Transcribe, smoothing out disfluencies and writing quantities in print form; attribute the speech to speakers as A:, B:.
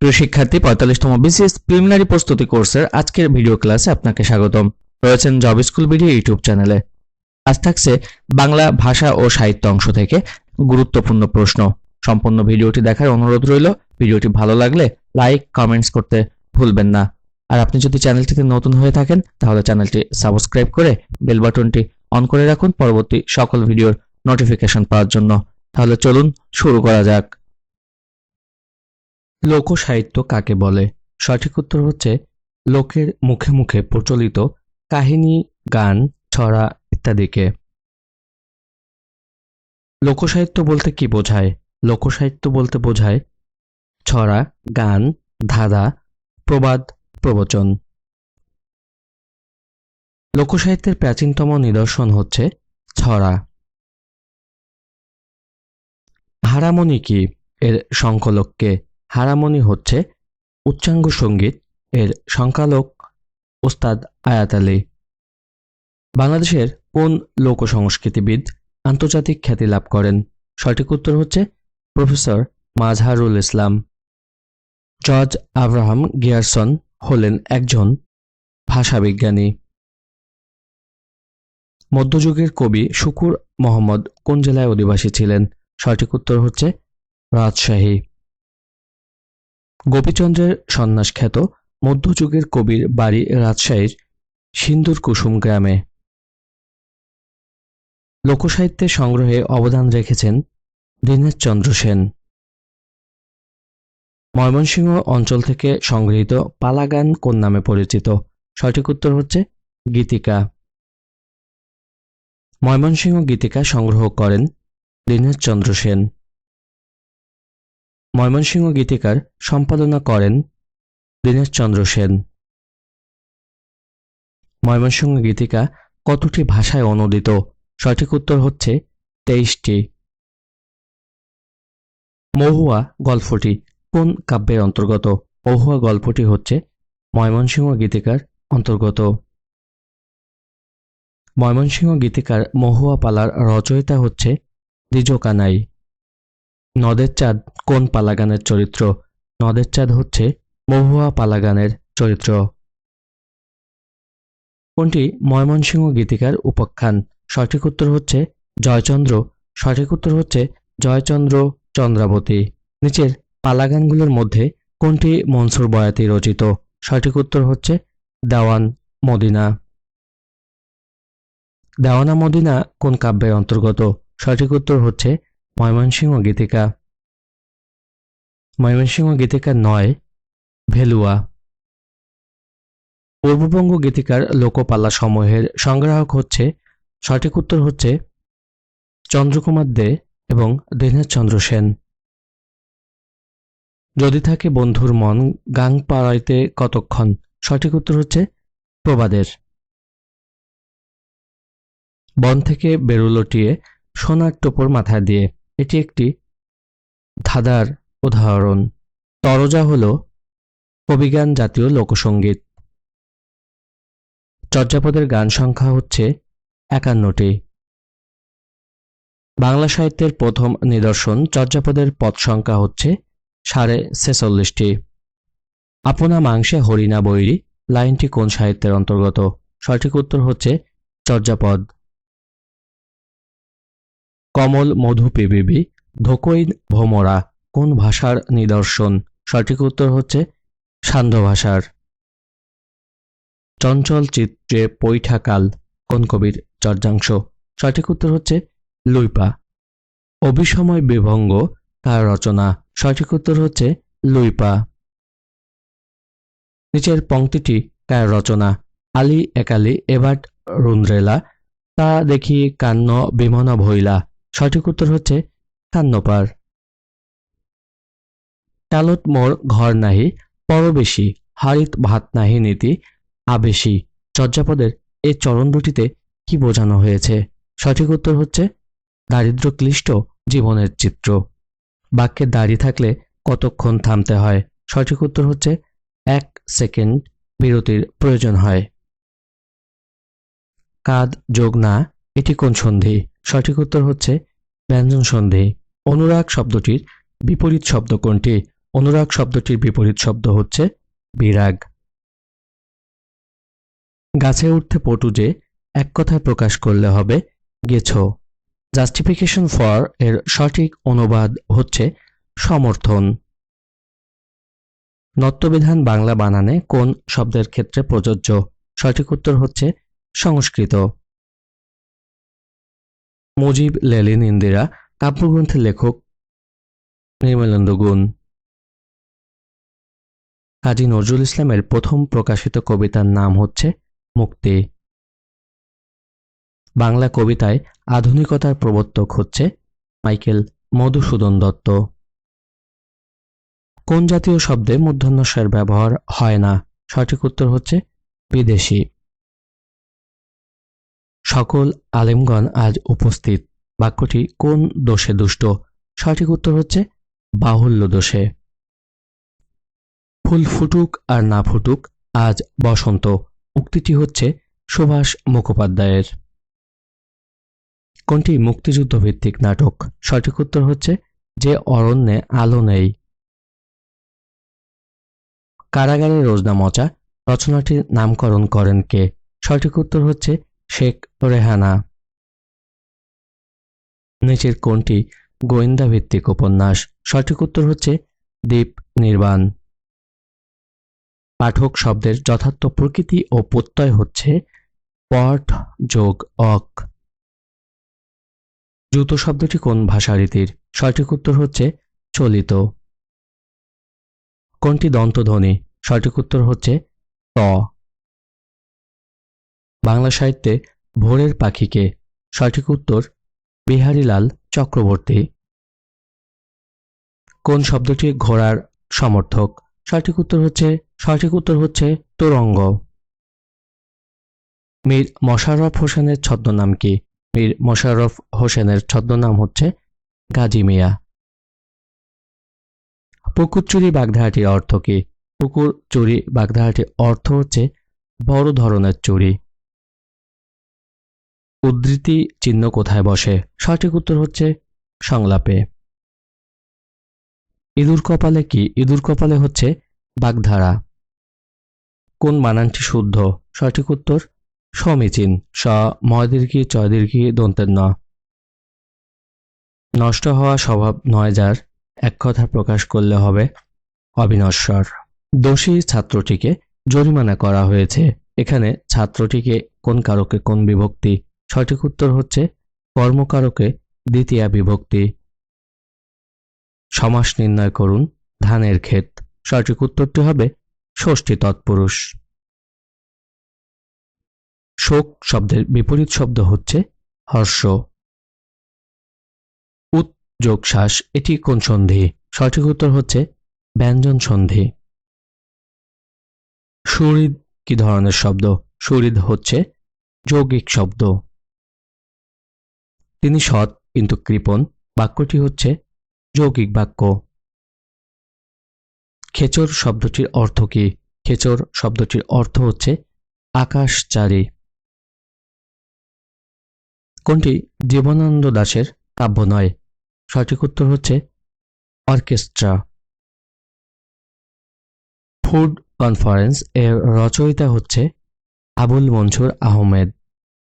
A: প্রিয় শিক্ষার্থী 45তম BCS preliminary প্রস্তুতি কোর্সের আজকের ভিডিও ক্লাসে আপনাকে স্বাগতম। রয়েছেন জব স্কুল ভিডিও ইউটিউব চ্যানেলে। আজ থাকছে বাংলা ভাষা ও সাহিত্য অংশ থেকে গুরুত্বপূর্ণ প্রশ্ন। সম্পূর্ণ ভিডিওটি দেখার অনুরোধ রইল। ভিডিওটি ভালো লাগলে লাইক কমেন্টস করতে ভুলবেন না। আর আপনি যদি চ্যানেলটিতে নতুন হয়ে থাকেন তাহলে চ্যানেলটি সাবস্ক্রাইব করে বেল বাটনটি অন করে রাখুন পরবর্তী সকল ভিডিওর নোটিফিকেশন পাওয়ার জন্য। তাহলে চলুন শুরু করা যাক। লোকসাহিত্য কাকে বলে? সঠিক উত্তর হচ্ছে লোকের মুখে মুখে প্রচলিত কাহিনী, গান, ছড়া ইত্যাদিকে। লোকসাহিত্য বলতে কি বোঝায়? লোকসাহিত্য বলতে বোঝায় ছড়া, গান, ধাঁধা, প্রবাদ, প্রবচন। লোকসাহিত্যের প্রাচীনতম নিদর্শন হচ্ছে ছড়া। হারামণি কি? এর সংকলক কে? হারামণি হচ্ছে উচ্চাঙ্গ সঙ্গীত, এর সংকলক ওস্তাদ আয়াত আলী। বাংলাদেশের কোন লোক সংস্কৃতিবিদ আন্তর্জাতিক খ্যাতি লাভ করেন? সঠিক উত্তর হচ্ছে professor Mazharul Islam. George Abraham Grierson হলেন একজন ভাষাবিজ্ঞানী। মধ্যযুগের কবি শুকুর মোহাম্মদ কোন জেলায় অধিবাসী ছিলেন? সঠিক উত্তর হচ্ছে রাজশাহী। গোপীচন্দ্রের সন্ন্যাস খ্যাত মধ্যযুগের কবির বাড়ি রাজশাহীর সিন্দুর কুসুম গ্রামে। লোকসাহিত্যের সংগ্রহে অবদান রেখেছেন দীনেশচন্দ্র সেন। ময়মনসিংহ অঞ্চল থেকে সংগৃহীত পালা গান কোন নামে পরিচিত? সঠিক উত্তর হচ্ছে গীতিকা। ময়মনসিংহ গীতিকা সংগ্রহ করেন দীনেশচন্দ্র সেন। ময়মনসিংহ গীতিকার সম্পাদনা করেন দীনেশচন্দ্র সেন। ময়মনসিংহ গীতিকা কতটি ভাষায় অনূদিত? সঠিক উত্তর হচ্ছে 23টি। মহুয়া গল্পটি কোন কাব্যের অন্তর্গত? মহুয়া গল্পটি হচ্ছে ময়মনসিংহ গীতিকার অন্তর্গত। ময়মনসিংহ গীতিকার মহুয়া পালার রচয়িতা হচ্ছে দ্বিজকানাই। নদের চাঁদ কোন পালাগানের চরিত্র? নদের চাঁদ হচ্ছে মহুয়া পালাগানের চরিত্র। কোনটি ময়মনসিংহ গীতিকার উপাখ্যান? সঠিক উত্তর হচ্ছে জয়চন্দ্র। সঠিক উত্তর হচ্ছে জয়চন্দ্র চন্দ্রাবতী। নিচের পালাগানগুলোর মধ্যে কোনটি মনসুর বয়াতি রচিত? সঠিক উত্তর হচ্ছে দেওয়ান মদিনা। দেওয়ানা মদিনা কোন কাব্যের অন্তর্গত? সঠিক উত্তর হচ্ছে ময়মনসিংহ গীতিকা। ময়মনসিংহ গীতিকা 9 ভেলুয়া। পূর্ববঙ্গ গীতিকার লোকপালা সমূহের সংগ্রাহক হচ্ছে? সঠিক উত্তর হচ্ছে চন্দ্রকুমার দে এবং দীনেশচন্দ্র সেন। যদি থাকে বন্ধুর মন গাং পাড়াইতে কতক্ষণ? সঠিক উত্তর হচ্ছে প্রবাদের। বন থেকে বেরুলটিয়ে সোনার টোপর মাথায় দিয়ে, এটি একটি ধাঁধার উদাহরণ। তরজা হল কবিগান জাতীয় লোকসঙ্গীত। চর্যাপদের গান সংখ্যা হচ্ছে 51টি। বাংলা সাহিত্যের প্রথম নিদর্শন চর্যাপদের পদ সংখ্যা হচ্ছে 46.5টি। আপনা মাংসে হরিণা বৈরী লাইনটি কোন সাহিত্যের অন্তর্গত? সঠিক উত্তর হচ্ছে চর্যাপদ। কমল মধু পিবিবি ধোকই ভোমরা কোন ভাষার নিদর্শন? সঠিক উত্তর হচ্ছে সান্ধ্য ভাষার। চঞ্চল চিত্রে পৈঠাকাল কোন কবির চর্যাংশ? সঠিক উত্তর হচ্ছে লুইপা। অভিসময় বিভঙ্গ কার রচনা? সঠিক উত্তর হচ্ছে লুইপা। নিচের পংক্তিটি কার রচনা? আলী একালি এবার রুন্দ্রেলা তা দেখি কান্ন বিমনা ভইলা। সঠিক উত্তর হচ্ছে কান্নপার। টালত মোর ঘর নাহি পরবেশী হারিত ভাত নাহি নীতি আবেশী। চর্যাপদের এই চরণ দুটিতে কি বোঝানো হয়েছে? সঠিক উত্তর হচ্ছে দারিদ্র ক্লিষ্ট জীবনের চিত্র। বাক্যে দাঁড়িয়ে থাকলে কতক্ষণ থামতে হয়? সঠিক উত্তর হচ্ছে 1 সেকেন্ড বিরতির প্রয়োজন হয়। কাদ যোগ না এটি কোন সন্ধি? সঠিক উত্তর হচ্ছে ব্যঞ্জন সন্ধি। অনুরাগ শব্দটির বিপরীত শব্দ কোনটি? অনুরাগ শব্দটির বিপরীত শব্দ হচ্ছে বিরাগ। গাছে উঠতে পটু যে, এক কথায় প্রকাশ করলে হবে গেছো। জাস্টিফিকেশন ফর এর সঠিক অনুবাদ হচ্ছে সমর্থন। নত্যবিধান বাংলা বানানে কোন শব্দের ক্ষেত্রে প্রযোজ্য? সঠিক উত্তর হচ্ছে সংস্কৃত। মুজিব, লেনিন, ইন্দিরা কাব্যগ্রন্থের লেখক নির্মলেন্দু গুণ। কাজী নজরুল ইসলামের প্রথম প্রকাশিত কবিতার নাম হচ্ছে মুক্তি। বাংলা কবিতায় আধুনিকতার প্রবর্তক হচ্ছে মাইকেল মধুসূদন দত্ত। কোন জাতীয় শব্দে মূর্ধন্যস্বর ব্যবহার হয় না? সঠিক উত্তর হচ্ছে বিদেশি। সকল আলেমগণ আজ উপস্থিত বাক্যটি কোন দোষে দুষ্ট? সঠিক উত্তর হচ্ছে বাহুল্য দোষে। ফুল ফুটুক আর না ফুটুক আজ বসন্ত, উক্তিটি হচ্ছে সুভাষ মুখোপাধ্যায়ের। কোনটি মুক্তিযুদ্ধ ভিত্তিক নাটক? সঠিক উত্তর হচ্ছে যে অরণ্যে আলো নেই। কারাগারে রোজনা মচা রচনাটির নামকরণ করেন কে? সঠিক উত্তর হচ্ছে শেখ রেহানা। নিচের কোনটি গোয়েন্দা ভিত্তিক উপন্যাস? সঠিক উত্তর হচ্ছে দ্বীপ নির্বাণ। পাঠক শব্দের যথার্থ প্রকৃতি ও প্রত্যয় হচ্ছে পট যোগ অক। জুতো শব্দটি কোন ভাষা রীতির? সঠিক উত্তর হচ্ছে চলিত। কোনটি দন্তধ্বনি? সঠিক উত্তর হচ্ছে ত। বাংলা সাহিত্যে ভোরের পাখিকে? সঠিক উত্তর বিহারীলাল চক্রবর্তী। কোন শব্দটি ঘোড়ার সমর্থক? সঠিক উত্তর হচ্ছে তোরঙ্গ। মীর মশাররফ হোসেনের ছদ্মনাম কি? মীর মশাররফ হোসেনের ছদ্মনাম হচ্ছে গাজী মিয়া। পুকুর চুরি বাগধারাটির অর্থ কি? পুকুর চুরি বাগধারাটির অর্থ হচ্ছে বড় ধরনের চুরি। উদ্ধৃতি চিহ্ন কোথায় বসে? সঠিক উত্তর হচ্ছে সংলাপে। ইঁদুর কপালে কি? ইঁদুর কপালে হচ্ছে বাগধারা। কোন বানানটি শুদ্ধ? সঠিক উত্তর সমীচীন। স ময়দীর্ঘী চয়দীর্ঘী দন্তের ন। নষ্ট হওয়া স্বভাব নয় যার, এক কথা প্রকাশ করলে হবে অবিনশ্বর। দোষী ছাত্রটিকে জরিমানা করা হয়েছে, এখানে ছাত্রটিকে কোন কারকে কোন বিভক্তি? সঠিক উত্তর হচ্ছে কর্মকারকে দ্বিতীয়া বিভক্তি। সমাস নির্ণয় করুন ধানের ক্ষেত। সঠিক উত্তরটি হবে ষষ্ঠী তৎপুরুষ। শোক শব্দের বিপরীত শব্দ হচ্ছে হর্ষ। উৎ যোগ শ্বাস এটি কোন সন্ধি? সঠিক উত্তর হচ্ছে ব্যঞ্জন সন্ধি। সুহৃদ কি ধরনের শব্দ? সুহৃদ হচ্ছে যৌগিক শব্দ। তিনি সৎ কিন্তু কৃপণ বাক্যটি হচ্ছে যৌগিক বাক্য। খেচর শব্দটির অর্থ কি? খেচর শব্দটির অর্থ হচ্ছে আকাশচারী। কোনটি জীবনানন্দ দাশের কাব্য নয়? সঠিক উত্তর হচ্ছে অর্কেস্ট্রা। ফুড কনফারেন্স এর রচয়িতা হচ্ছে আবুল মনসুর আহমেদ।